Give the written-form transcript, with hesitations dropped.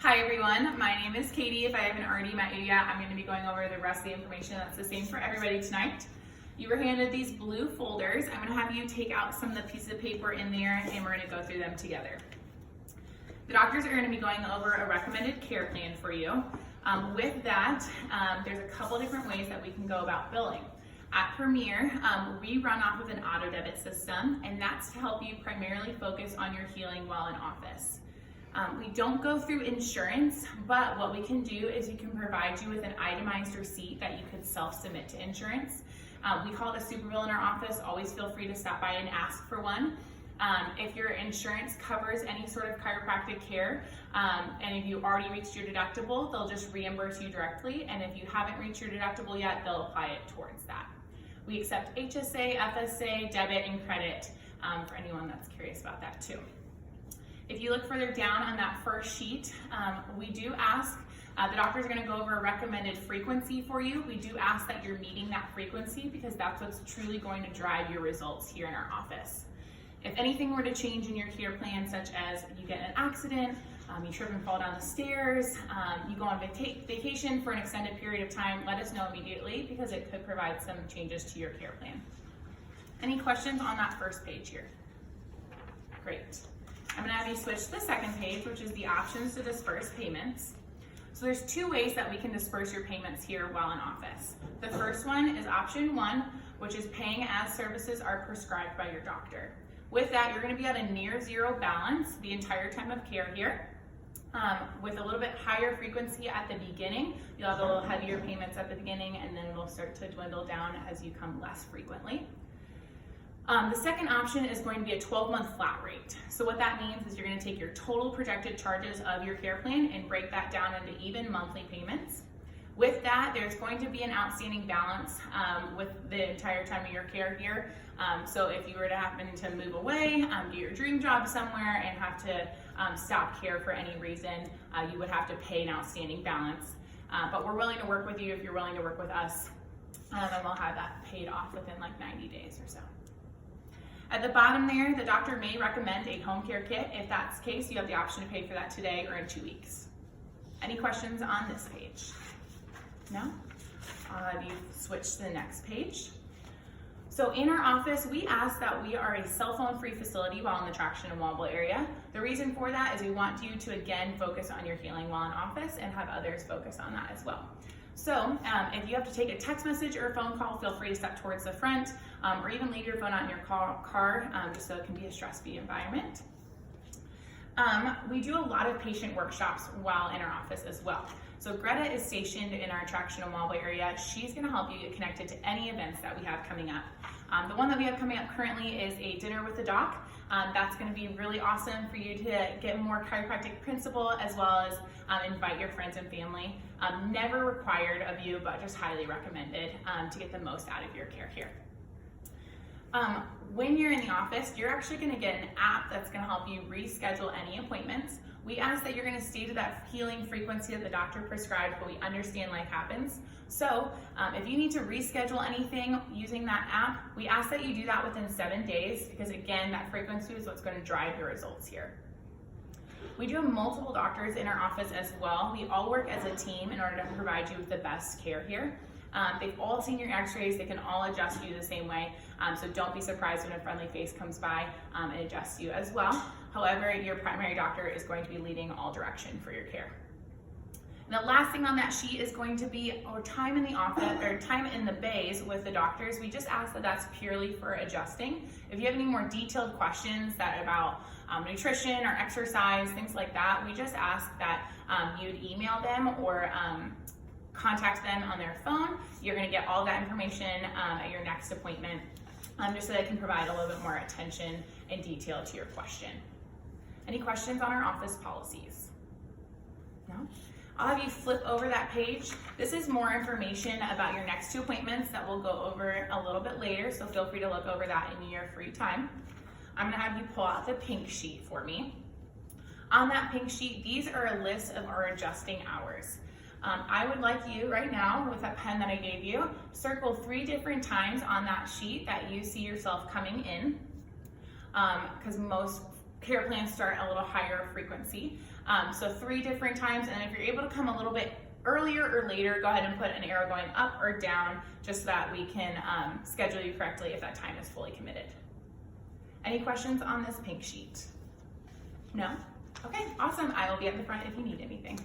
Hi everyone, my name is Katie. If I haven't already met you yet, I'm going to be going over the rest of the information that's the same for everybody tonight. You were handed these blue folders. I'm going to have you take out some of the pieces of paper in there and we're going to go through them together. The doctors are going to be going over a recommended care plan for you. With that, there's a couple different ways that we can go about billing. At Premier, we run off of an auto debit system, and that's to help you primarily focus on your healing while in office. We don't go through insurance, but what we can do is we can provide you with an itemized receipt that you could self-submit to insurance. We call it a super bill in our office. Always feel free to stop by and ask for one. If your insurance covers any sort of chiropractic care, and if you already reached your deductible, they'll just reimburse you directly, and if you haven't reached your deductible yet, they'll apply it towards that. We accept HSA, FSA, debit, and credit for anyone that's curious about that too. If you look further down on that first sheet, we do ask, the doctor's going to go over a recommended frequency for you. We do ask that you're meeting that frequency because that's what's truly going to drive your results here in our office. If anything were to change in your care plan, such as you get in an accident, you trip and fall down the stairs, you go on vacation for an extended period of time, let us know immediately because it could provide some changes to your care plan. Any questions on that first page here? Great. I'm going to have you switch to the second page, which is the options to disperse payments. So there's two ways that we can disperse your payments here while in office. The first one is option one, which is paying as services are prescribed by your doctor. With that, you're going to be at a near zero balance the entire time of care here. With a little bit higher frequency at the beginning, you'll have a little heavier payments at the beginning, and then it'll start to dwindle down as you come less frequently. The second option is going to be a 12-month flat rate. So what that means is you're going to take your total projected charges of your care plan and break that down into even monthly payments. With that, there's going to be an outstanding balance with the entire time of your care here. So if you were to happen to move away, do your dream job somewhere and have to stop care for any reason, you would have to pay an outstanding balance. But we're willing to work with you if you're willing to work with us, and we'll have that paid off within like 90 days or so. At the bottom there, the doctor may recommend a home care kit. If that's the case, you have the option to pay for that today or in 2 weeks. Any questions on this page? No? I'll have you switch to the next page. So in our office, we ask that we are a cell phone free facility while in the traction and wobble area. The reason for that is we want you to again focus on your healing while in office and have others focus on that as well. So if you have to take a text message or a phone call, feel free to step towards the front or even leave your phone out in your car just so it can be a stress-free environment. We do a lot of patient workshops while in our office as well. So Greta is stationed in our traction and wobble area. She's going to help you get connected to any events that we have coming up. The one that we have coming up currently is a dinner with the doc. That's going to be really awesome for you to get more chiropractic principle as well as invite your friends and family. Never required of you, but just highly recommended to get the most out of your care here. When you're in the office, you're actually going to get an app that's going to help you reschedule any appointments. We ask that you're going to stay to that healing frequency that the doctor prescribed, but we understand life happens. So if you need to reschedule anything using that app, we ask that you do that within 7 days because again, that frequency is what's going to drive your results here. We do have multiple doctors in our office as well. We all work as a team in order to provide you with the best care here. They've all seen your x-rays, they can all adjust you the same way, so don't be surprised when a friendly face comes by and adjusts you as well. However, your primary doctor is going to be leading all direction for your care. And the last thing on that sheet is going to be our time in the office or time in the bays with the doctors. We just ask that that's purely for adjusting. If you have any more detailed questions about nutrition or exercise, things like that, we just ask that you'd email them or contact them on their phone. You're going to get all that information at your next appointment just so they can provide a little bit more attention and detail to your question. Any questions on our office policies? No? I'll have you flip over that page. This is more information about your next 2 appointments that we'll go over a little bit later, so feel free to look over that in your free time. I'm going to have you pull out the pink sheet for me. On that pink sheet, these are a list of our adjusting hours. I would like you right now, with that pen that I gave you, circle 3 different times on that sheet that you see yourself coming in, because most care plans start a little higher frequency. So 3 different times, and if you're able to come a little bit earlier or later, go ahead and put an arrow going up or down just so that we can schedule you correctly if that time is fully committed. Any questions on this pink sheet? No? Okay, awesome. I will be at the front if you need anything.